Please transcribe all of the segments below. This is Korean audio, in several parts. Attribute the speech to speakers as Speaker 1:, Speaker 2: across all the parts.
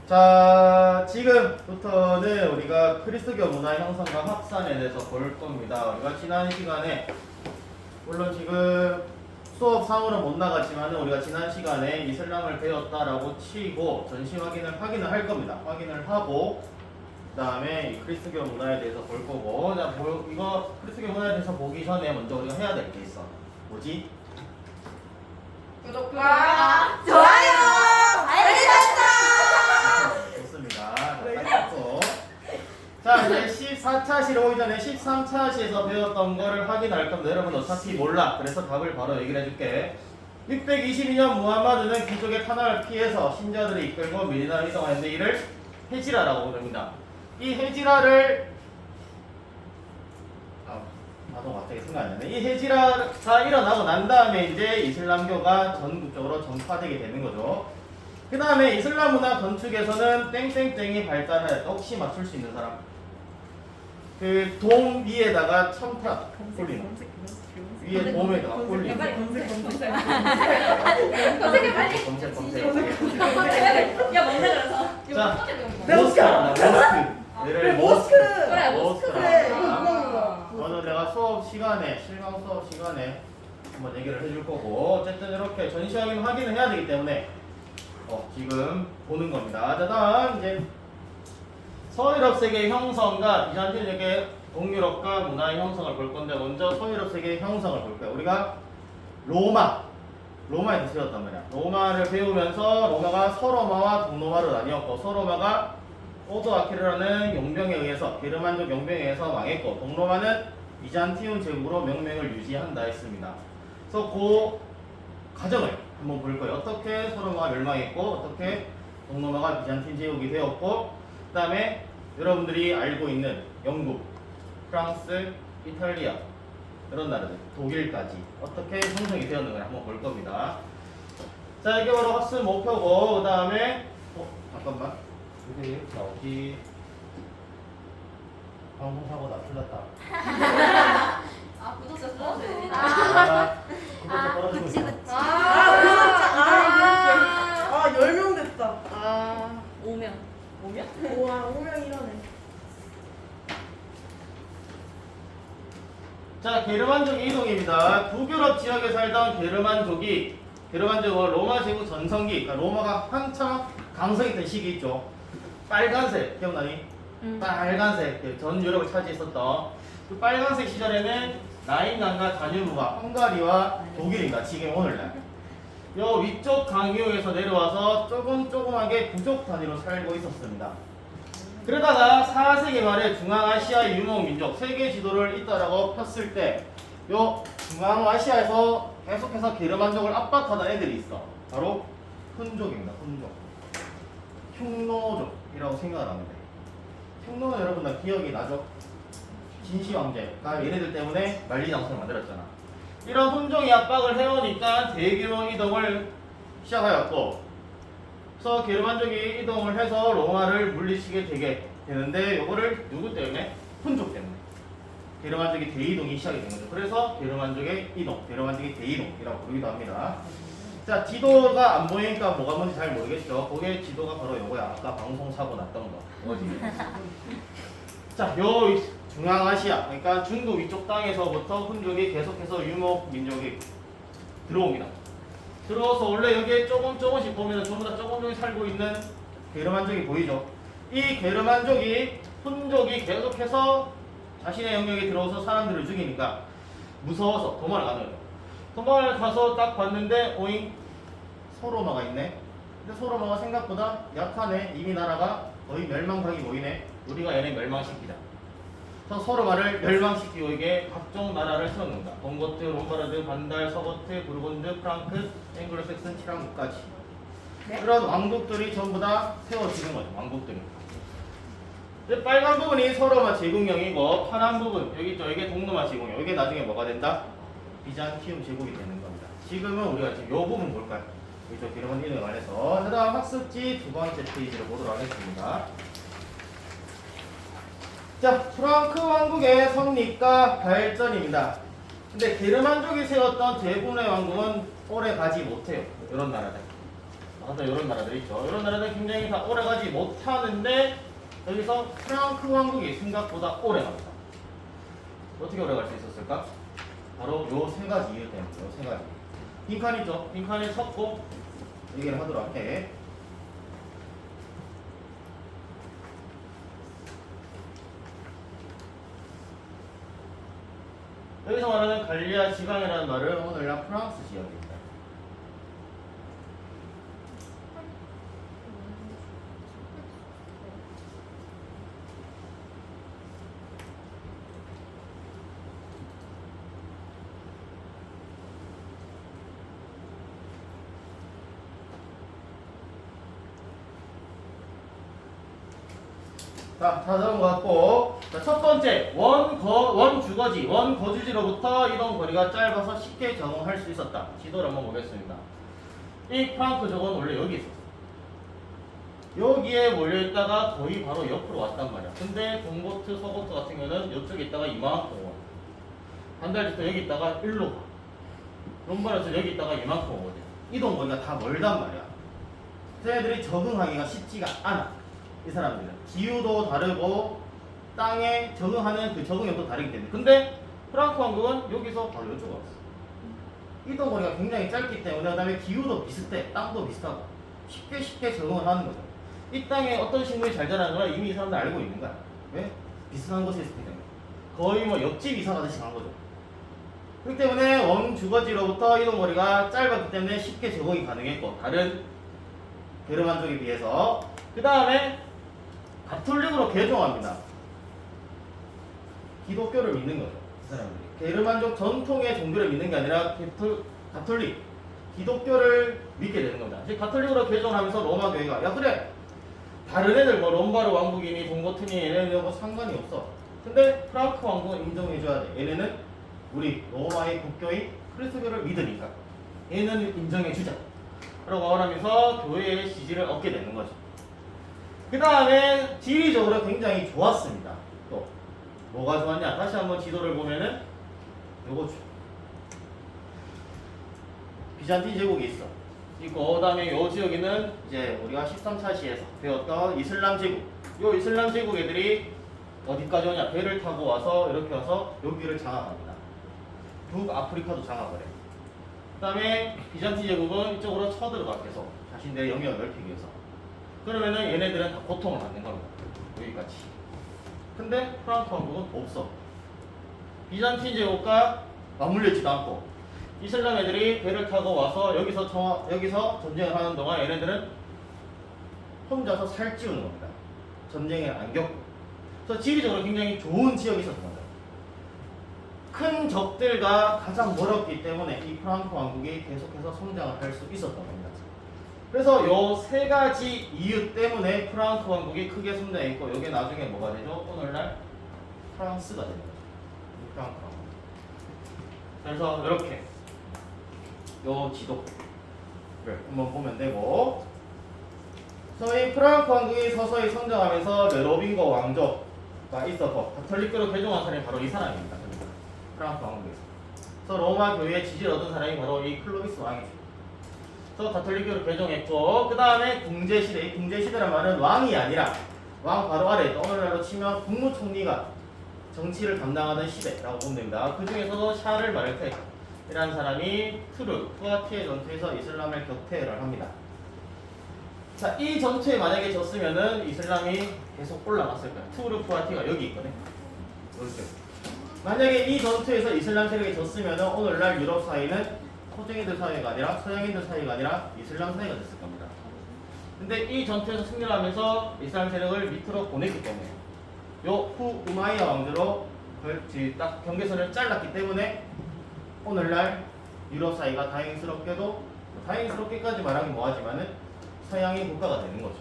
Speaker 1: 자, 지금부터는 우리가 그리스교 문화 형성과 확산에 대해서 볼 겁니다. 우리가 지난 시간에 물론 지금 수업상으로 못 나갔지만 우리가 지난 시간에 이슬람을 배웠다라고 치고 전시 확인을 할 겁니다. 확인을 하고 그 다음에 이 그리스교 문화에 대해서 볼 거고, 자, 이거 그리스교 문화에 대해서 보기 전에 먼저 우리가 해야 될 게 있어. 뭐지?
Speaker 2: 구독과 좋아요 알림 설정.
Speaker 1: 좋습니다. 자, 자, 이제 14차시로 오기 전에 13차시에서 배웠던 거를 확인할 건데 여러분 어차피 몰라. 그래서 답을 바로 얘기를 해줄게. 622년 무함마드는 귀족의 탄압을 피해서 신자들을 이끌고 미디나로 이동하는데 이를 헤지라라고 부릅니다. 이 헤지라를 나도 갑자기 생각이 안 나네. 이 헤지라가 일어나고 난 다음에 이제 이슬람교가 전국적으로 전파되게 되는 거죠. 그 다음에 이슬람 문화 건축에서는 땡땡땡이 발달하였다. 혹시 맞출 수 있는 사람? 그 돔 위에다가 첨탑 올리는 위에 돔에다가 올리는
Speaker 2: 검색해 빨리.
Speaker 1: 검색
Speaker 2: 야 뭔데 그래서?
Speaker 1: 자, 모스크랍니다. 모스크. 얘를
Speaker 3: 모스크.
Speaker 2: 그래
Speaker 1: 모스크랍.
Speaker 3: 그래, 이거.
Speaker 1: 오늘 내가 수업 시간에 실강 수업 시간에 한번 얘기를 해줄 거고, 어쨌든 이렇게 전시 확인을 해야 되기 때문에 지금 보는 겁니다. 자, 다음 이제 서유럽 세계의 형성과 비잔틴 세계 동유럽과 문화의 형성을 볼 건데, 먼저 서유럽 세계의 형성을 볼 거예요. 우리가 로마에서 세웠단 말이야. 로마를 배우면서 로마가 서로마와 동로마로 나뉘었고, 서로마가 오도아케르라는 용병에 의해서 게르만족 용병에 의해서 망했고, 동로마는 비잔티움 제국으로 명맥을 유지한다 했습니다. 그래서 그 과정을 한번 볼 거예요. 어떻게 서로마가 멸망했고, 어떻게 동로마가 비잔틴 제국이 되었고, 그 다음에 여러분들이 알고 있는 영국, 프랑스, 이탈리아 이런 나라들, 독일까지 어떻게 형성이 되었는가 한번 볼 겁니다. 자, 이게 바로 학습 목표고, 그 다음에 잠깐만 이게 나오기 방송사고 나 틀렸다.
Speaker 2: 아 구독자 써도 돼.
Speaker 1: 구독자 떨어지고 있어.
Speaker 3: 아, 10명 됐다.
Speaker 2: 5명.
Speaker 3: 5명 이러네.
Speaker 1: 자, 게르만족 이동입니다. 북유럽 지역에 살던 게르만족은 로마 제국 전성기, 그러니까 로마가 한참 강성했던 시기 있죠. 빨간색 기억나니? 빨간색 전 유럽을 차지했었던 그 빨간색 시절에는 라인강과 다뉴브가 헝가리와 독일인가 지금 오늘날 요 위쪽 강유에서 내려와서 조금조금하게 부족 단위로 살고 있었습니다. 그러다가 4세기 말에 중앙아시아의 유목민족 세계 지도를 잇따라고 폈을 때 요 중앙아시아에서 계속해서 게르만족을 압박하던 애들이 있어. 바로 훈족입니다. 훈족. 흉노족이라고 생각을 하는데, 흉노는 여러분 다 기억이 나죠? 진시 왕제가 얘네들 때문에 만리장성을 만들었잖아. 이런 훈종이 압박을 해오니까 대규모 이동을 시작하였고, 그래서 게르만족이 이동을 해서 로마를 물리치게 되게 되는데, 요거를 누구 때문에? 훈족 때문에. 게르만족이 대이동이 시작이 된 거죠. 그래서 게르만족의 이동, 게르만족의 대이동이라고 부르기도 합니다. 자, 지도가 안 보이니까 뭐가 뭔지 잘 모르겠죠. 그게 지도가 바로 요거야. 아까 방송 사고 났던 거. 뭐지? 자, 요 중앙아시아, 그러니까 중국 위쪽 땅에서부터 훈족이 계속해서 유목 민족이 들어옵니다. 들어와서 원래 여기에 조금씩 보면 전부 다 조금씩 살고 있는 게르만족이 보이죠. 이 게르만족이 훈족이 계속해서 자신의 영역에 들어와서 사람들을 죽이니까 무서워서 도망을 가는 거죠. 도망을 가서 딱 봤는데 오잉 소로마가 있네. 근데 소로마가 생각보다 약하네. 이미 나라가 거의 멸망각이 보이네. 우리가 얘네 멸망시키자. 그래서 소로마를 멸망시키고 이게 각종 나라를 세웠는다. 봉고트, 롬바르드, 반달, 서거트, 부르곤드, 프랑크, 앵글로색슨, 치랑국까지.
Speaker 3: 네?
Speaker 1: 그런 왕국들이 전부 다 세워지는 거죠. 왕국들이. 빨간 부분이 서로마 제국령이고 파란 부분 여기 있죠. 이게 동로마 제국령. 이게 나중에 뭐가 된다? 비잔티움 제국이 되는 겁니다. 지금은 우리가 지금 이 부분 볼까요? 이쪽 게르만 이동에 관해서. 그 다음 학습지 두 번째 페이지를 보도록 하겠습니다. 자, 프랑크 왕국의 성립과 발전입니다. 근데 게르만족이 세웠던 대부분의 왕국은 오래 가지 못해요. 이런 나라들. 아까 이런 나라들 있죠. 이런 나라들 굉장히 다 오래가지 못하는데 여기서 프랑크 왕국이 생각보다 오래 갑니다. 어떻게 오래 갈 수 있었을까? 바로 요 세 가지 이유 때문에. 요 세 가지. 빈칸이죠. 빈칸을 쳤고 얘기를 하도록 할게. 여기서 말하는 갈리아 지방이라는 말은 오늘날 프랑스 지역입니다. 자, 다 적은 것 같고, 자, 첫 번째, 원주거지, 원거주지로부터 이동 거리가 짧아서 쉽게 적응할 수 있었다. 지도를 한번 보겠습니다. 이 프랑크 적은 원래 여기 있었어. 여기에 몰려있다가 거의 바로 옆으로 왔단 말이야. 근데 동보트, 서보트 같은 경우는 이쪽에 있다가 이만큼 오고, 반달지도 여기 있다가 일로 가. 롬바르도 여기 있다가 이만큼 오거든. 이동 거리가 다 멀단 말이야. 쟤네들이 적응하기가 쉽지가 않아. 이 사람들은 기후도 다르고 땅에 적응하는 그 적응력도 다르기 때문에. 근데 프랑크 왕국은 여기서 바로 이쪽으로 왔어. 이동 거리가 굉장히 짧기 때문에, 그 다음에 기후도 비슷해, 땅도 비슷하고 쉽게 적응을 하는 거죠. 이 땅에 어떤 식물이 잘 자라는 걸 이미 이 사람들 알고 있는 거야. 왜? 비슷한 곳에 있기 때문에. 거의 뭐 옆집 이사 가듯이 간 거죠. 그렇기 때문에 원주거지로부터 이동 거리가 짧았기 때문에 쉽게 적응이 가능했고, 다른 게르만족에 비해서. 그 다음에 가톨릭으로 개종합니다. 기독교를 믿는 거죠. 이 사람들이. 게르만족 전통의 종교를 믿는 게 아니라 가톨릭, 기독교를 믿게 되는 겁니다. 즉 가톨릭으로 개종하면서 로마 교회가, 야 그래, 다른 애들 뭐 롬바르 왕국이니 동고트니 얘네는 뭐 상관이 없어. 근데 프랑크 왕국은 인정해줘야 돼. 얘네는 우리 로마의 국교인 그리스도교를 믿으니까 얘는 인정해주자 라고 말하면서 교회의 지지를 얻게 되는 거죠. 그 다음에 지리적으로 굉장히 좋았습니다. 또 뭐가 좋았냐? 다시 한번 지도를 보면은 요거 비잔틴 제국이 있어. 있고, 그 다음에 요 지역에는 이제 우리가 13차 시에서 배웠던 이슬람 제국. 요 이슬람 제국 애들이 어디까지 오냐? 배를 타고 와서 이렇게 와서 여기를 장악합니다. 북아프리카도 장악을 해. 그 다음에 비잔틴 제국은 이쪽으로 쳐들어가 계속 자신들의 영역을 넓히기 위해서. 그러면은 얘네들은 다 고통을 받는 겁니다. 여기까지. 근데 프랑크 왕국은 없어. 비잔틴 제국과 맞물려 있지도 않고, 이슬람 애들이 배를 타고 와서 여기서 전쟁을 하는 동안 얘네들은 혼자서 살찌우는 겁니다. 전쟁을 안 겪고. 그래서 지리적으로 굉장히 좋은 지역이 있었던 거죠. 큰 적들과 가장 멀었기 때문에 이 프랑크 왕국이 계속해서 성장을 할 수 있었던 겁니다. 그래서 요 세 가지 이유 때문에 프랑크 왕국이 크게 성장했고, 이게 나중에 뭐가 되죠? 오늘날 프랑스가 되는 거죠. 프랑크 왕국. 그래서 이렇게 요 지도를 한번 보면 되고, 저희 프랑크 왕국이 서서히 성장하면서 메로빙거 왕조가 있어서 가톨릭교로 개종한 사람이 바로 이 사람입니다. 프랑크 왕국에서. 그래서 로마 교회에 지지를 얻은 사람이 바로 이 클로비스 왕이죠. 그래서 가톨릭교로 개종했고, 그 다음에 궁제시대. 이 궁제시대란 말은 왕이 아니라 왕 바로 아래 있다. 오늘날로 치면 국무총리가 정치를 담당하는 시대라고 보면 됩니다. 그 중에서도 샤를 마르테이라는 사람이 푸아티에 전투에서 이슬람을 격퇴를 합니다. 자, 이 전투에 만약에 졌으면은 이슬람이 계속 올라갔을 거야. 푸아티가 여기 있거든. 이렇게. 만약에 이 전투에서 이슬람 세력이 졌으면은 오늘날 유럽 사회는 토종이들 사회가 아니라 서양인들 사회가 아니라 이슬람 사회가 됐을 겁니다. 근데 이 전투에서 승리를 하면서 이슬람 세력을 밑으로 보냈기 때문에 요 우마이야 왕조로 딱 경계선을 잘랐기 때문에 오늘날 유럽 사회가 다행스럽게도, 다행스럽게까지 말하긴 뭐하지만은 서양인 국가가 되는 거죠.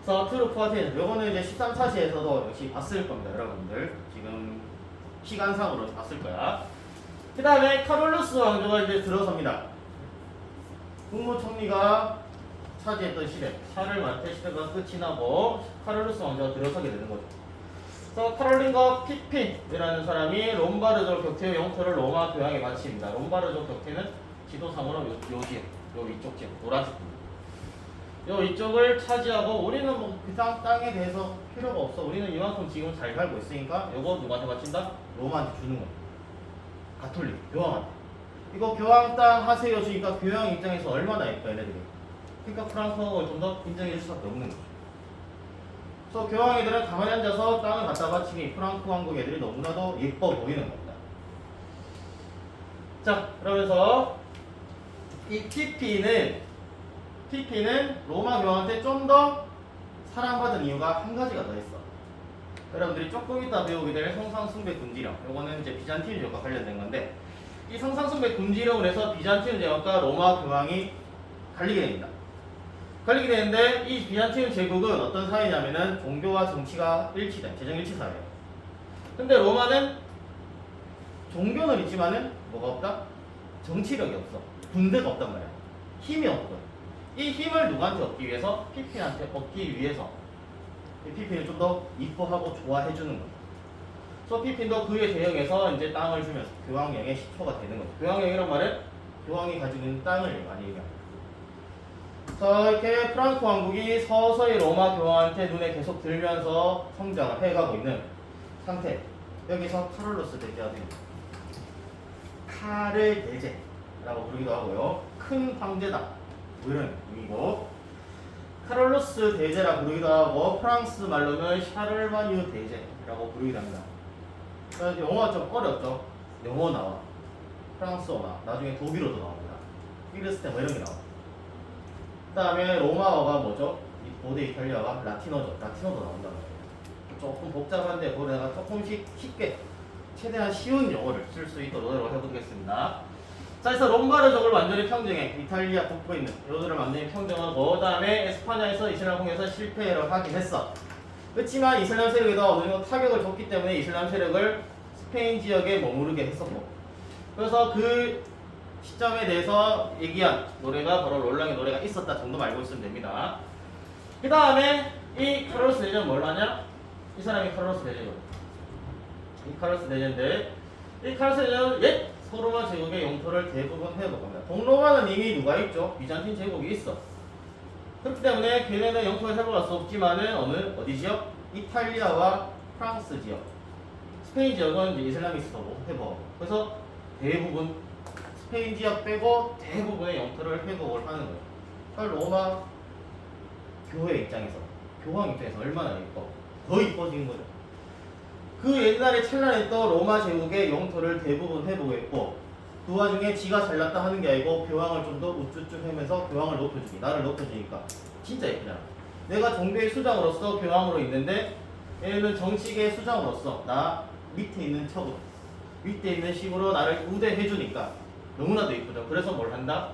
Speaker 1: 그래서 푸아티에, 요거는 이제 13차시에서도 역시 봤을 겁니다. 여러분들 지금 시간상으로 봤을 거야. 그 다음에 카롤루스 왕조가 이제 들어섭니다. 국무총리가 차지했던 시대, 샤를 마르테 시대가 끝이 나고 카롤루스 왕조가 들어서게 되는 거죠. 그래서 카롤린과 피핀이라는 사람이 롬바르족 격퇴의 영토를 로마 교황에 바칩니다. 롬바르족 격퇴는 지도상으로 요지에 요 이쪽 지역 노란색 부분. 요 이쪽을 차지하고 우리는 뭐 그 땅에 대해서 필요가 없어. 우리는 이만큼 지금 잘 살고 있으니까 요거 누구한테 바친다? 로마한테 주는 거야. 가톨릭 교황한테. 이거 교황 땅 하세요 주니까 교황 입장에서 얼마나 예뻐 얘네들이. 그러니까 프랑스어를 좀 더 인정해 줄 수밖에 없는 거죠. 그래서 교황 애들은 가만히 앉아서 땅을 갖다 바치니 프랑크 왕국 애들이 너무나도 예뻐 보이는 겁니다. 자, 그러면서 이 TP는 로마 교황한테 좀 더 사랑받은 이유가 한 가지가 더 있어. 여러분들이 조금 이따 배우게 될 성상숭배 금지령. 요거는 이제 비잔틴 제국과 관련된 건데 이 성상숭배 금지령을 해서 비잔틴 제국과 로마 교황이 갈리게 됩니다. 갈리게 되는데 이 비잔틴 제국은 어떤 사회냐면은 종교와 정치가 일치된 재정일치 사회예요. 근데 로마는 종교는 있지만은 뭐가 없다? 정치력이 없어. 군대가 없단 말이야. 힘이 없거든. 이 힘을 누구한테 얻기 위해서? 피피한테 얻기 위해서 이 피피를 좀 더 이뻐하고 좋아해주는 거야. 그래서 피핀도 그에 대응해서 이제 땅을 주면서 교황령의 시초가 되는 거죠. 교황령이란 말은 교황이 가지고 있는 땅을 많이 얘기합니다. 자, 이렇게 프랑크 왕국이 서서히 로마 교황한테 눈에 계속 들면서 성장을 해가고 있는 상태. 여기서 카를로스 대제가 됩니다. 카를 대제라고 부르기도 하고요. 큰 황제다. 뭐 이런 의미고. 카를로스 대제라 부르기도 하고 프랑스 말로는 샤를마뉴 대제라고 부르기도 합니다. 그래서 영어가 좀 어렵죠. 영어 나와. 프랑스어 나와. 나중에 독일어도 나옵니다. 이르스테 뭐 이런 게 나와. 그 다음에 로마어가 뭐죠? 이 고대 이탈리아가 라틴어죠. 라틴어도 나온다는 거예요. 조금 복잡한데 그거다가 조금씩 쉽게 최대한 쉬운 영어를 쓸 수 있도록 노력을 해보겠습니다. 자, 그래서 롬바르족을 완전히 평정해. 이탈리아 북부에 있는 요들을 완전히 평정하고, 그 다음에 에스파냐에서 이슬람공에서 실패를 하긴 했어. 그렇지만 이슬람 세력에도 어느 정도 타격을 줬기 때문에 이슬람 세력을 스페인 지역에 머무르게 했었고, 그래서 그 시점에 대해서 얘기한 노래가 바로 롤랑의 노래가 있었다 정도만 알고 있으면 됩니다. 그 다음에 이 카를로스 대제는 뭘 하냐? 이 사람이 카를로스 대제거든. 이 카를로스 대제인데 이 카를로스 대제는 옛 소로마 제국의 영토를 대부분 회복합니다. 동로마는 이미 누가 있죠? 비잔틴 제국이 있어. 그렇기 때문에 걔네는 영토를 회복할 수 없지만은 어디 지역? 이탈리아와 프랑스 지역. 스페인 지역은 이제 이슬람이스트로 회복하고. 그래서 대부분 스페인 지역 빼고 대부분의 영토를 회복을 하는 거예요. 그러니까 로마 교회 입장에서, 교황 입장에서 얼마나 이뻐? 더 이뻐지는 거죠. 그 옛날에 찬란했던 로마 제국의 영토를 대부분 회복했고, 그 와중에 지가 잘났다 하는 게 아니고 교황을 좀 더 우쭈쭈 하면서 교황을 높여주기, 나를 높여주니까 진짜 예쁘잖아. 내가 종교의 수장으로서 교황으로 있는데 얘는 정치계의 수장으로서 나 밑에 있는 척으로, 밑에 있는 식으로 나를 우대해주니까 너무나도 이쁘죠. 그래서 뭘 한다?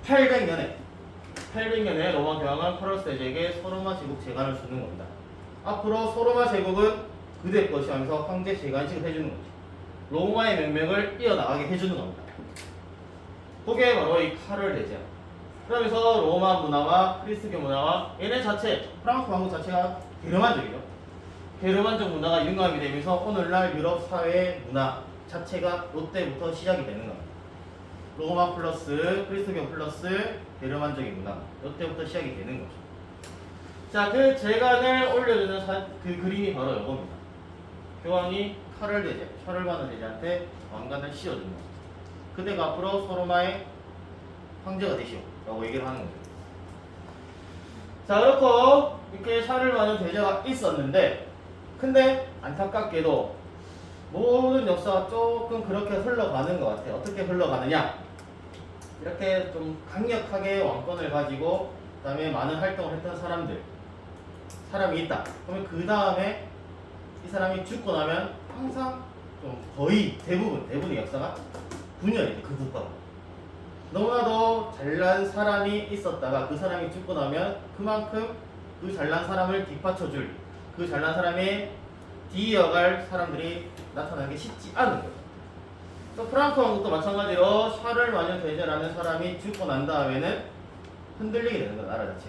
Speaker 1: 800년에 로마 교황은 카를로스 대제에게 소로마 제국 재간을 주는 겁니다. 앞으로 소로마 제국은 그대 것이 하면서 황제 재간식을 해주는 거지. 로마의 명맥을 이어나가게 해주는 겁니다. 그게 바로 이 카를 대제야. 그러면서 로마 문화와 그리스교 문화와 얘네 자체, 프랑스 왕국 자체가 게르만족이죠. 게르만족 문화가 융합이 되면서 오늘날 유럽 사회의 문화 자체가 이때부터 시작이 되는 겁니다. 로마 플러스 그리스교 플러스 게르만족의 문화, 이때부터 시작이 되는 거죠. 자, 그 재간을 올려주는 그 그림이 바로 이겁니다. 교황이 카를 대제, 샤를마누 대제한테 왕관을 씌워주는 거죠. 그대가 앞으로 소로마의 황제가 되시오 라고 얘기를 하는 거죠. 자, 그렇고 이렇게 샤를마누 대제가 있었는데, 근데 안타깝게도 모든 역사가 조금 그렇게 흘러가는 것 같아요. 어떻게 흘러가느냐? 이렇게 좀 강력하게 왕권을 가지고 그 다음에 많은 활동을 했던 사람이 있다. 그러면 그 다음에 이 사람이 죽고 나면 항상 좀 거의 대부분의 역사가 분열이 돼. 그 국가가 너무나도 잘난 사람이 있었다가 그 사람이 죽고 나면 그만큼 그 잘난 사람을 뒷받쳐줄, 그 잘난 사람의 뒤이어갈 사람들이 나타나는 게 쉽지 않은 거죠. 또 프랑크 왕국도 마찬가지로 샤를마뉴 대제라는 사람이 죽고 난 다음에는 흔들리게 되는 거야, 나라 자체.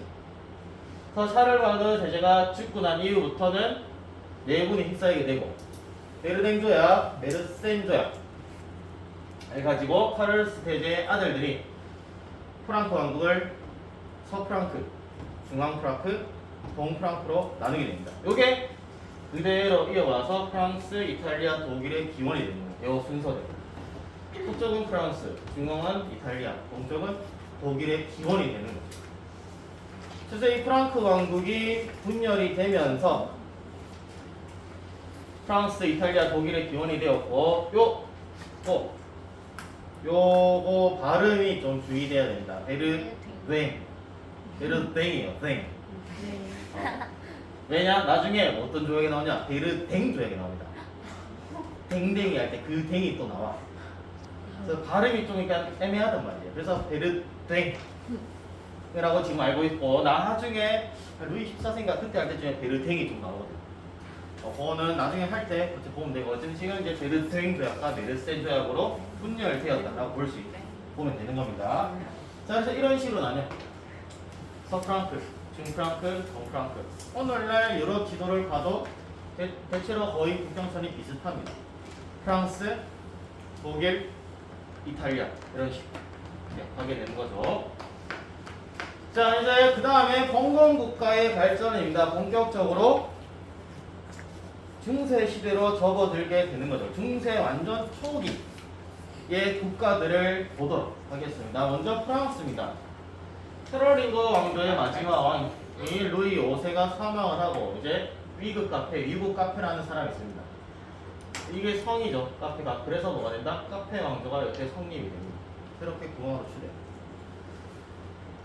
Speaker 1: 그래서 샤를마뉴 대제가 죽고 난 이후부터는 내분이 휩싸이게 되고, 메르댕조약, 메르센조약 을 가지고 카를로스 대제의 아들들이 프랑크 왕국을 서프랑크, 중앙프랑크, 동프랑크로 나누게 됩니다. 요게 그대로 이어와서 프랑스, 이탈리아, 독일의 기원이 되는 거예요. 이 순서대로. 서쪽은 프랑스, 중앙은 이탈리아, 동쪽은 독일의 기원이 되는 거죠. 그래서 이 프랑크 왕국이 분열이 되면서 프랑스, 이탈리아, 독일의 기원이 되었고 요거 발음이 좀 주의돼야 된다. 베르댕이에요. 댕. 왜냐? 나중에 어떤 조약이 나오냐? 베르댕 조약이 나옵니다. 댕댕이 할 때 그 댕이 또 나와. 그래서 발음이 좀 약간 애매하단 말이에요. 그래서 베르댕이라고 지금 알고 있고 나중에 루이 14세인가 그때 할 때쯤에 베르댕이 좀 나오거든요. 그거는 나중에 할 때 그때 보면 되고 어쨌든 지금 이제 베르댕 조약과 메르센 조약으로 분열되었다라고 보면 되는 겁니다. 자, 그래서 이런 식으로 나뉘어. 서프랑크, 중프랑크, 동프랑크. 오늘날 여러 지도를 봐도 대체로 거의 국경선이 비슷합니다. 프랑스, 독일, 이탈리아 이런 식으로 가게 되는 거죠. 자, 이제 그 다음에 봉건국가의 발전입니다. 본격적으로 중세 시대로 접어들게 되는 거죠. 중세 완전 초기의 국가들을 보도록 하겠습니다. 먼저 프랑스입니다. 캐롤링거 왕조의 마지막 왕이 루이 5세가 사망을 하고 이제 위국 카페라는 사람이 있습니다. 이게 성이죠, 카페가. 그래서 뭐가 된다? 카페 왕조가 이렇게 성립이 됩니다. 새롭게 공화로 출해.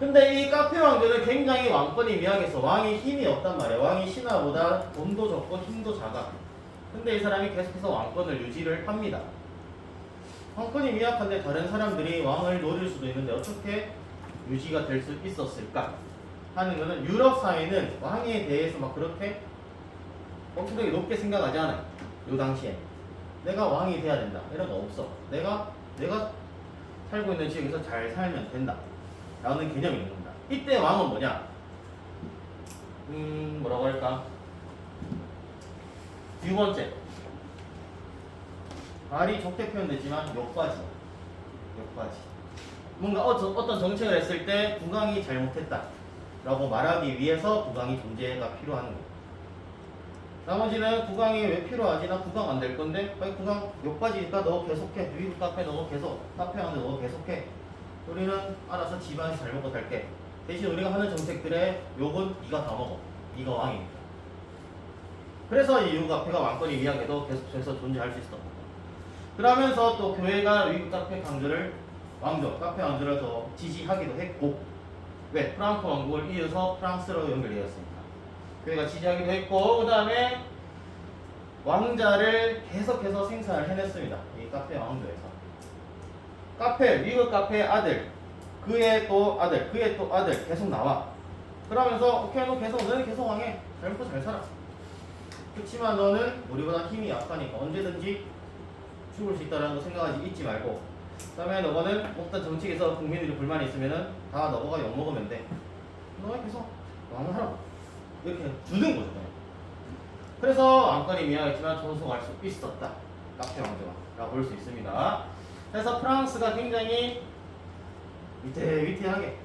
Speaker 1: 근데 이 카페 왕조는 굉장히 왕권이 미약해서 왕이 힘이 없단 말이에요. 왕이 신하보다 돈도 적고 힘도 작아. 근데 이 사람이 계속해서 왕권을 유지를 합니다. 왕권이 미약한데 다른 사람들이 왕을 노릴 수도 있는데 어떻게 유지가 될 수 있었을까 하는 거는 유럽 사회는 왕에 대해서 막 그렇게 엄청나게 높게 생각하지 않아요. 요 당시에 내가 왕이 돼야 된다 이런 거 없어. 내가 살고 있는 지역에서 잘 살면 된다 라는 개념이 있는 겁니다. 이때 왕은 뭐냐? 뭐라고 할까? 두 번째, 말이 좋게 표현되지만 욕바지. 뭔가 어떤 정책을 했을 때 국왕이 잘못했다 라고 말하기 위해서 국왕이 존재가 필요한 거예요. 나머지는 국왕이 왜 필요하지? 나 국왕 안 될 건데 국왕 욕바지니까 너 계속해. 위국 카페 너 계속, 카페 하는데 너 계속해. 우리는 알아서 집안에서 잘 먹고 살게. 대신 우리가 하는 정책들의 욕은 네가 다 먹어. 네가 왕이니까. 그래서 이 위국 카페가 왕권이 미약해도 계속해서 존재할 수 있었던 거예요. 그러면서 또 교회가 위국 카페 카페 왕조를 더 지지하기도 했고, 왜? 프랑크 왕국을 이어서 프랑스로 연결되었으니까 교회가 지지하기도 했고, 그 다음에 왕자를 계속해서 생산을 해냈습니다. 이 카페 왕조에서 위국 카페의 아들, 그의 또 아들 계속 나와. 그러면서 오케이, 너는 계속 왕해. 잘 먹고 잘 살아. 그렇지만 너는 우리보다 힘이 약하니까 언제든지 죽을 수 있다는 거 생각하지 잊지 말고, 그 다음에 너는 어떤 정책에서 국민들이 불만이 있으면은 다 너가 욕먹으면 돼. 너가 계속 왕을 하라고 이렇게 주는 거죠. 그래서 왕권이 미약했지만 존속할 수 있었다. 카페 왕조가 라고 볼 수 있습니다. 그래서 프랑스가 굉장히 위태하게,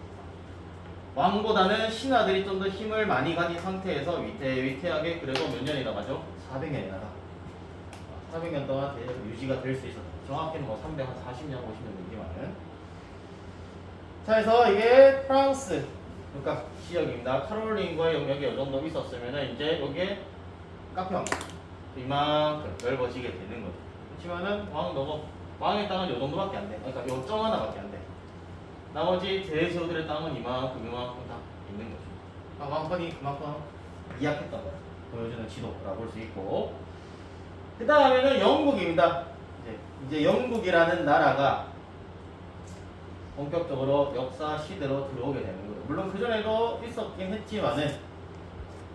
Speaker 1: 왕보다는 신하들이 좀 더 힘을 많이 가진 상태에서 위태하게, 그래도 몇 년이나 가죠? 400년이 나가. 400년 동안 유지가 될 수 있었다. 정확히는 뭐 340년, 50년 되지만은. 자, 그래서 이게 프랑스 국가 지역입니다. 카롤링과의 영역이 이 정도 있었으면은 이제 여기에 카페 왕국 이만큼 넓어지게 되는 거죠. 그렇지만은 왕의 땅은 이 정도밖에 안 돼. 그러니까 요 점 하나밖에 안 돼. 나머지 대제후들의 땅은 이만큼 다 있는 거죠. 왕권이 그만큼 미약했던 걸 보여주는 지도라고 볼 수 있고, 그 다음에는 영국입니다. 이제 영국이라는 나라가 본격적으로 역사 시대로 들어오게 되는 거예요. 물론 그전에도 있었긴 했지만은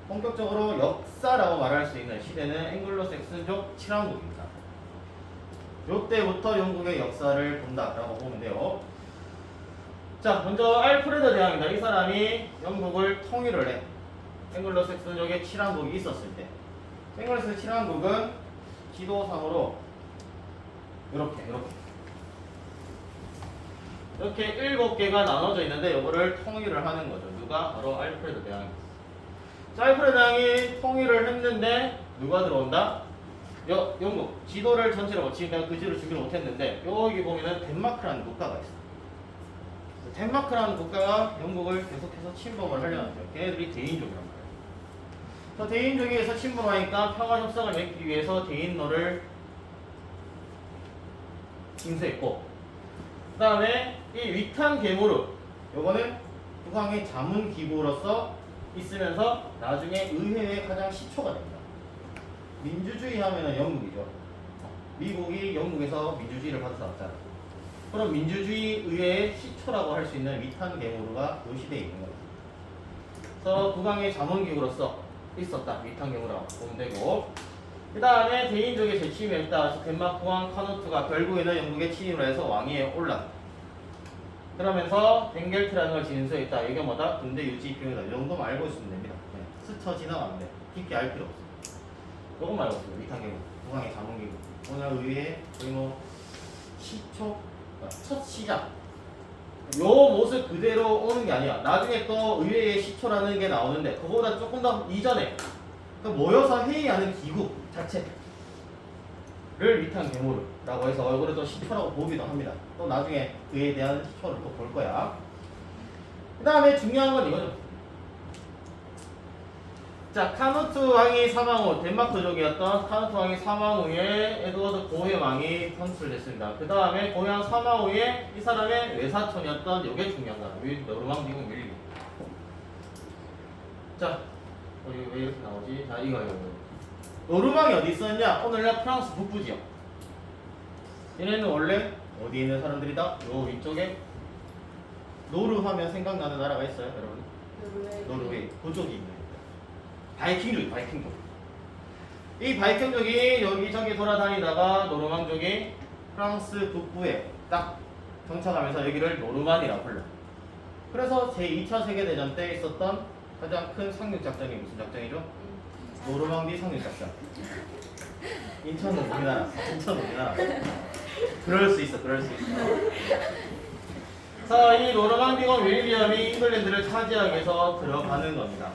Speaker 1: 본격적으로 역사라고 말할 수 있는 시대는 앵글로색슨족 칠왕국입니다. 이때부터 영국의 역사를 본다라고 보면 돼요. 자, 먼저 알프레드 대왕입니다. 이 사람이 영국을 통일을 해. 앵글로색슨족의 칠왕국이 있었을 때, 앵글로색슨 칠왕국은 지도상으로 이렇게 이렇게 7개가 나눠져 있는데 이거를 통일을 하는 거죠. 누가? 바로 알프레드 대왕이. 자, 알프레드 대왕이 통일을 했는데 누가 들어온다? 영국. 지도를 전체로 지금 내가 그 지도를 준비를 못했는데 여기 보면은 덴마크라는 국가가 있어. 덴마크라는 국가가 영국을 계속해서 침범을 하려는 거예요. 걔네들이 대인족이란 말이에요. 그래서 대인족에서 침범하니까 평화협상을 맺기 위해서 대인노를 징수했고, 그 다음에 이 위탄 게무르, 요거는 국왕의 자문 기구로서 있으면서 나중에 의회의 가장 시초가 됩니다. 민주주의 하면은 영국이죠. 미국이 영국에서 민주주의를 받아왔잖아. 그럼 민주주의 의회의 시초라고 할 수 있는 위탄 게무르가 이 시대에 있는 거예요. 그래서 국왕의 자문 기구로서 있었다. 위탄 게무르라고 보면 되고, 그 다음에 대인족의 재침에 따라서 덴마크 왕 카누트가 결국에는 영국에 침입을 해서 왕위에 올랐다. 그러면서 벵겔트라는 걸 진수했다. 이게 뭐다? 군대 유지 비용이다. 이 정도만 알고 있으면 됩니다. 네. 스쳐 지나가면 돼. 깊게 알 필요 없어. 이것만 알고 있어요. 위탄 게무르, 국왕의 자문 기구. 오늘 의회 거의 뭐 시초, 첫 시작. 요 모습 그대로 오는 게 아니야. 나중에 또 의회의 시초라는 게 나오는데 그거보다 조금 더 이전에 그 모여서 회의하는 기구 자체를 위탄 게무르라고 해서 이거를 또 시초라고 보기도 합니다. 또 나중에 그에 대한 시초를 또 볼 거야. 그 다음에 중요한 건 이거죠. 자, 카누트 왕이 사망 후, 덴마크족이었던 카누트 왕이 사망 후에 에드워드 고해 왕이 선출됐습니다. 그 다음에 고해왕 사망 후에 이 사람의 외사촌이었던 요게 중요한 거야. 노르망디군 윌리. 자, 왜 이렇게 나오지? 자, 이거. 노르망이 어디 있었냐? 오늘날 프랑스 북부 지역. 얘네는 원래 어디 있는 사람들이다? 요 위쪽에 노르 하면 생각나는 나라가 있어요, 여러분? 노르웨이. 그쪽이 있는. 바이킹족. 이 바이킹족이 여기저기 돌아다니다가 노르망족이 프랑스 북부에 딱 정착하면서 여기를 노르만이라고 불러. 그래서 제2차 세계대전 때 있었던 가장 큰 상륙작전이 무슨 작전이죠? 노르망디 상륙작전. 인천은 우리나라. 그럴 수 있어. 자, 이 노르망디군 윌리엄이 잉글랜드를 차지하기 위해서 들어가는 겁니다.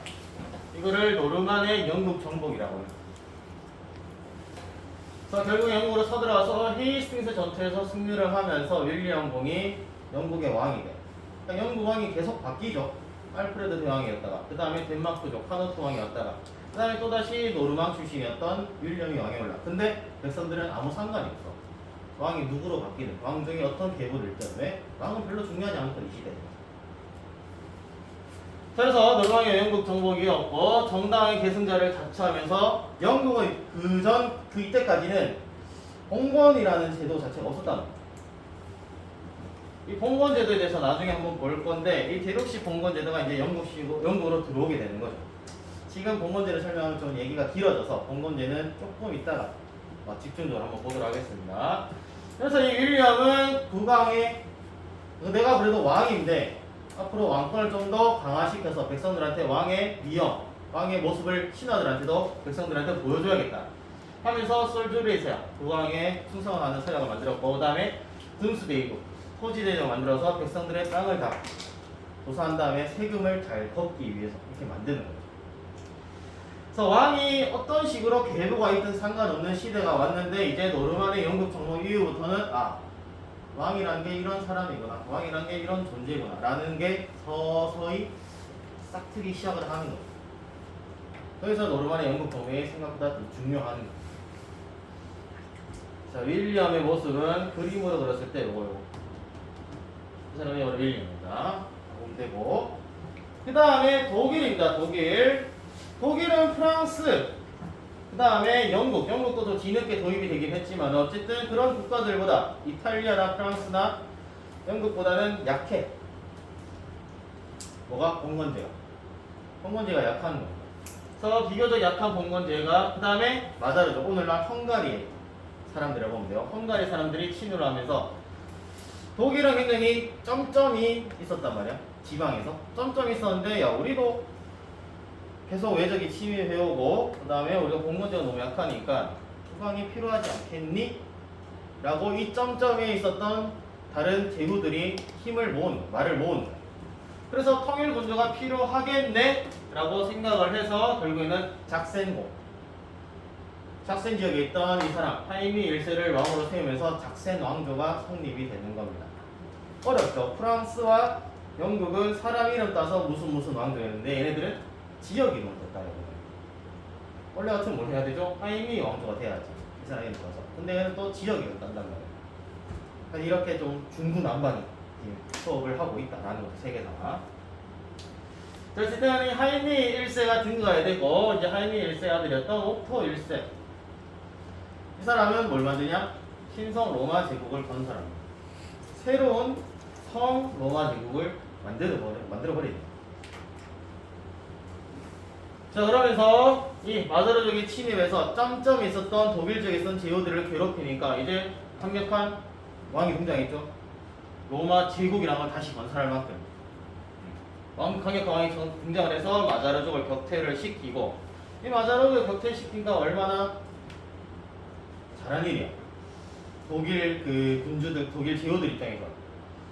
Speaker 1: 이거를 노르만의 영국 정복이라고 해요. 그래서 결국 영국으로 서들어와서 헤이스팅스 전투에서 승리를 하면서 윌리엄 공이 영국의 왕이 돼. 그러니까 영국 왕이 계속 바뀌죠. 알프레드 대왕이었다가, 그 다음에 덴마크족 카누트 왕이었다가, 그 다음에 또다시 노르망 출신이었던 윌리엄이 왕에 올라. 근데 백성들은 아무 상관이 없어. 왕이 누구로 바뀌는, 왕중에 어떤 계보를 일든 왜? 왕은 별로 중요하지 않던 이 시대에. 그래서 노르망의 영국 정복이었고 정당의 계승자를 자처하면서 영국은 그 이때까지는 봉건이라는 제도 자체가 없었다는 거예요. 이 봉건 제도에 대해서 나중에 한번 볼 건데 이 대륙식 봉건 제도가 이제 영국으로 들어오게 되는 거죠. 지금 봉건제를 설명하면 좀 얘기가 길어져서 봉건제는 조금 이따가 집중적으로 한번 보도록 하겠습니다. 그래서 이 윌리엄은 국왕의 내가 그래도 왕인데 앞으로 왕권을 좀 더 강화시켜서 백성들한테 왕의 위엄, 왕의 모습을 신하들한테도 백성들한테 보여줘야겠다 하면서 솔주리세야, 국왕의 충성하는 서약을 만들었고, 그 다음에 등수대이국, 토지대를 만들어서 백성들의 땅을 다 조사한 다음에 세금을 잘 걷기 위해서 이렇게 만드는 거죠. 그래서 왕이 어떤 식으로 계보가 있든 상관없는 시대가 왔는데 이제 노르만의 영국 정복 이후부터는 왕이란 게 이런 사람이구나, 왕이란 게 이런 존재구나 라는 게 서서히 싹트기 시작을 하는 거죠. 그래서 노르만의 영국 동맹이 생각보다 좀 중요한 거죠. 자, 윌리엄의 모습은 그림으로 그렸을 때 요거. 이 사람이 바로 윌리엄입니다. 보면 되고, 그 다음에 독일입니다. 독일은 프랑스, 그 다음에 영국도 좀 뒤늦게 도입이 되긴 했지만 어쨌든 그런 국가들보다 이탈리아나 프랑스나 영국보다는 약해. 뭐가? 봉건제가 약한 겁니다. 그래서 비교적 약한 봉건제가, 그 다음에 마자르족, 오늘날 헝가리 사람들이라고 보면 돼요. 헝가리 사람들이 침입을 하면서 독일은 굉장히 점점이 있었단 말이야. 지방에서 점점이 있었는데 야 우리도 계속 외적이 침입해오고 그 다음에 우리가 봉건제가 너무 약하니까 국왕이 필요하지 않겠니? 라고 이 점점에 있었던 다른 제후들이 힘을 모은 말을 모은 거야. 그래서 통일 군주가 필요하겠네 라고 생각을 해서 결국에는 작센고 작센 지역에 있던 이 사람 하이미 1세를 왕으로 세우면서 작센 왕조가 성립이 되는 겁니다. 어렵죠. 프랑스와 영국은 사람 이름 따서 무슨 왕조였는데 얘네들은 지역 이름을 뒀다 이거예요. 원래 같으면 뭘 해야 되죠? 하이미 왕조가 돼야지. 이 사람 이름 따서. 근데 얘는 또 지역 이름 딴단 말이에요. 그래서 이렇게 좀 중구난방이 수업을 하고 있다라는 거죠. 세계사가. 자, 어쨌든 하이미 1세가 등극해야 되고 이제 하이미 1세 아들이었던 오토 1세. 이 사람은 뭘 만드냐? 신성 로마 제국을 건설합니다. 새로운 성 로마 제국을 만들어버리죠. 자, 그러면서 이 마자르족이 침입해서 점점이 있었던 독일 지역에 있던 제후들을 괴롭히니까 이제 강력한 왕이 등장했죠. 로마 제국이라는 걸 다시 건설할 만큼 강력한 왕이 등장을 해서 마자르족을 격퇴를 시키고 이 마자르족을 격퇴시킨가 얼마나 잘한 일이야. 독일 그 군주들, 독일 제후들 입장에서.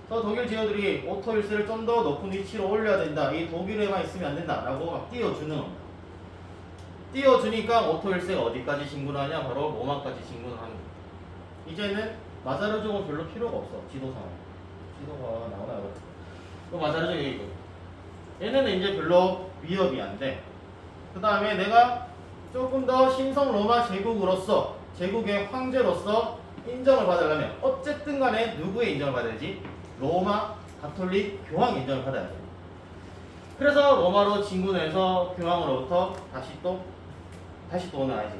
Speaker 1: 그래서 독일 제후들이 오토 1세를 좀 더 높은 위치로 올려야 된다. 이 독일에만 있으면 안 된다. 라고 막 띄워주는 겁니다. 띄워주니까 오토 1세가 어디까지 진군을 하냐? 바로 로마까지 진군을 하는 거예요. 이제는 마자르족은 별로 필요가 없어. 지도상에. 지도가 나오나요? 그 마자르족이 있고. 얘네는 이제 별로 위협이 안 돼. 그 다음에 내가 조금 더 신성 로마 제국으로서 제국의 황제로서 인정을 받으려면 어쨌든 간에 누구의 인정을 받아야지? 로마 가톨릭 교황 인정을 받아야 돼. 그래서 로마로 진군해서 교황으로부터 다시 또는 아니지.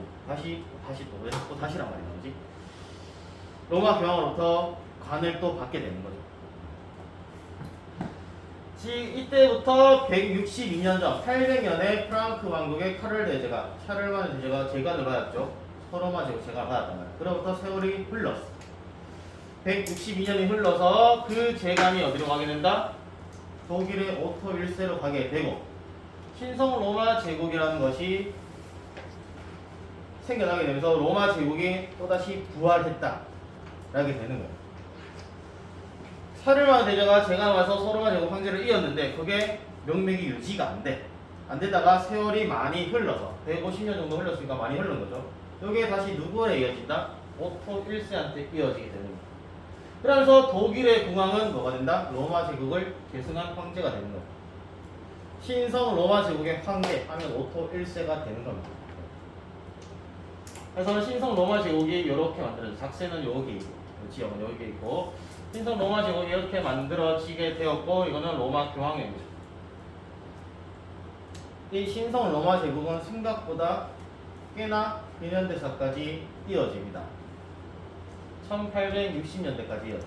Speaker 1: 왜 또 다시란 말이 나오지? 로마 교황으로부터 관을 또 받게 되는 거죠. 이때부터 162년 전 800년에 프랑크 왕국의 샤를마느 대제가 재관을 받았죠. 서로마 제국 재관을 받았단 말이야. 그로부터 세월이 흘렀어. 162년이 흘러서 그 재관이 어디로 가게 된다? 독일의 오토 1세로 가게 되고 신성 로마 제국이라는 것이 생겨나게 되면서 로마 제국이 또다시 부활했다 라게 되는 거예요. 샤를마느 대제가 재관을 와서 서로마 제국 황제를 이었는데 그게 명맥이 유지가 안 돼. 안 되다가 세월이 많이 흘러서 150년 정도 흘렀으니까 많이 흐른 거죠. 여기에 다시 누구에 이어진다? 오토 1세한테 이어지게 되는 거예요. 그러면서 독일의 국왕은 뭐가 된다? 로마 제국을 계승한 황제가 되는 거예요. 신성 로마 제국의 황제 하면 오토 1세가 되는 겁니다. 그래서 신성 로마 제국이 이렇게 만들어져. 작세는 여기 있고, 지역은 여기 있고, 신성 로마 제국이 이렇게 만들어지게 되었고, 이거는 로마 교황의 모습. 이 신성 로마 제국은 생각보다 꽤나 근현대사까지 이어집니다. 1860년대까지 이어져.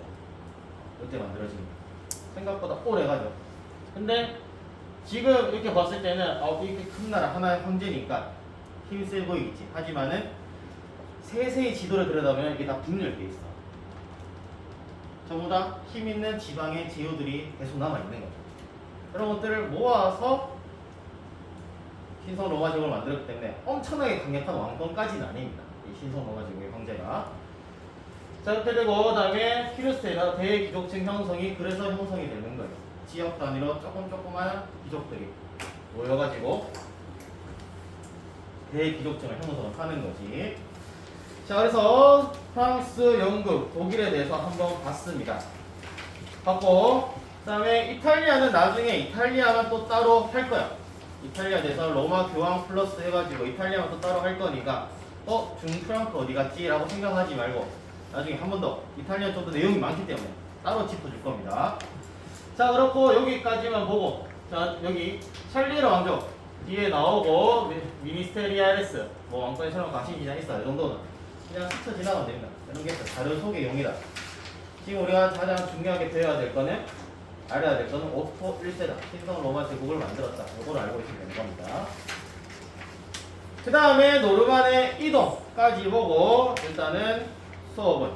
Speaker 1: 이때 만들어집니다. 생각보다 오래 가죠. 근데 지금 이렇게 봤을 때는 이렇게 큰 나라 하나의 황제니까 힘세 보이겠지. 하지만은 세세히 지도를 들여다보면 이게 다 분열돼 있어. 전부 다 힘 있는 지방의 제후들이 계속 남아 있는 거죠. 그런 것들을 모아서 신성 로마 제국을 만들었기 때문에 엄청나게 강력한 왕권까지는 아닙니다. 이 신성 로마 제국의 황제가. 자, 이렇게 되고 그다음에 피르스테이나 대귀족층 형성이 그래서 형성이 되는 거예요. 지역 단위로 조그만 귀족들이 모여가지고 대귀족층을 형성을 하는 거지. 자, 그래서 프랑스, 영국, 독일에 대해서 한번 봤습니다. 봤고, 그 다음에 이탈리아는 나중에 이탈리아만 또 따로 할 거야. 이탈리아에 대해서 로마 교황 플러스 해가지고 이탈리아만 또 따로 할 거니까 중프랑크 어디 갔지? 라고 생각하지 말고 나중에 한 번 더 이탈리아 좀 더 내용이 많기 때문에 따로 짚어줄 겁니다. 자, 그렇고 여기까지만 보고 자, 여기 찰리르 왕족 뒤에 나오고 미니스테리아레스 뭐 왕권의 설명 관심 기장 있어요. 이 정도는 그냥 스쳐 지나가면 됩니다. 이런 게 자료 소개용이다. 지금 우리가 가장 중요하게 배워야 될 거는 알아야 될 거는 오토 1세다. 신성 로마 제국을 만들었다. 이걸 알고 있으면 되는 겁니다. 그 다음에 노르만의 이동까지 보고 일단은 수업은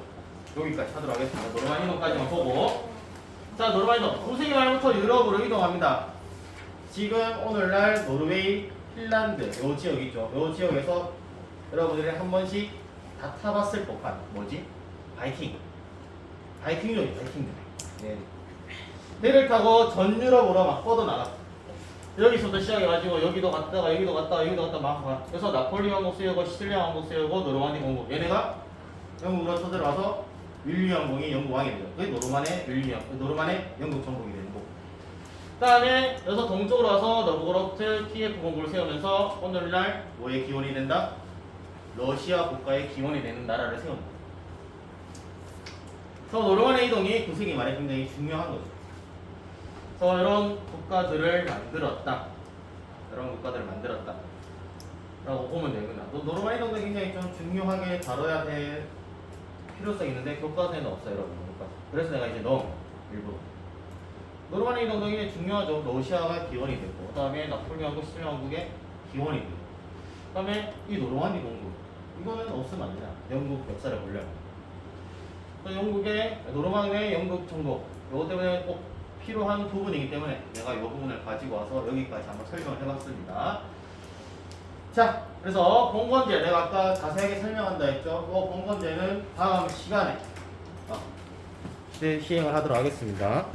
Speaker 1: 여기까지 하도록 하겠습니다. 노르만 이동까지만 보고 자, 노르만 이동. 9세기 말부터 유럽으로 이동합니다. 지금 오늘날 노르웨이, 핀란드 요 지역 있죠. 요 지역에서 여러분들이 한 번씩 다 타봤을 법한 뭐지? 바이킹. 바이킹족이에요, 바이킹족. 네. 배를 타고 전 유럽으로 막 뻗어나갔어. 여기서부터 시작해가지고 여기도 갔다가 여기도 갔다가 여기도 갔다가 막 가. 그래서 나폴리 왕국 세우고 시칠리아 왕국 세우고 노르만디 공국. 얘네가 영국으로 쳐들어와서 윌리 왕국이 영국 왕이 되죠. 그게 노르만의 영국 정복이 되는 거고. 그 다음에 여기서 동쪽으로 와서 노브고로트 키예프 공국을 세우면서 오늘날 뭐의 기원이 된다? 러시아 국가의 기원이 되는 나라를 세운다. 그래서 노르만의 이동이 9세기 말에 굉장히 중요한 거죠. 그래서 이런 국가들을 만들었다. 라고 보면 되구나. 노르만 이동도 굉장히 좀 중요하게 다뤄야 될 필요성이 있는데 교과서에는 없어요, 여러분. 교과서. 그래서 내가 이제 넣은 일부러. 노르만 이동도 굉장히 중요하죠. 러시아가 기원이 되고, 그 다음에 나폴리 왕국, 시칠리아 왕국의 기원이 되고, 그 다음에 이 노르만디 공국. 이거는 없으면 안 되잖아. 영국 역사를 보려면. 영국의 노르만의 영국 정복. 이것 때문에 꼭 필요한 부분이기 때문에 내가 이 부분을 가지고 와서 여기까지 한번 설명을 해봤습니다. 자, 그래서 봉건제 내가 아까 자세하게 설명한다 했죠. 봉건제는 다음 시간에 시행을 하도록 하겠습니다.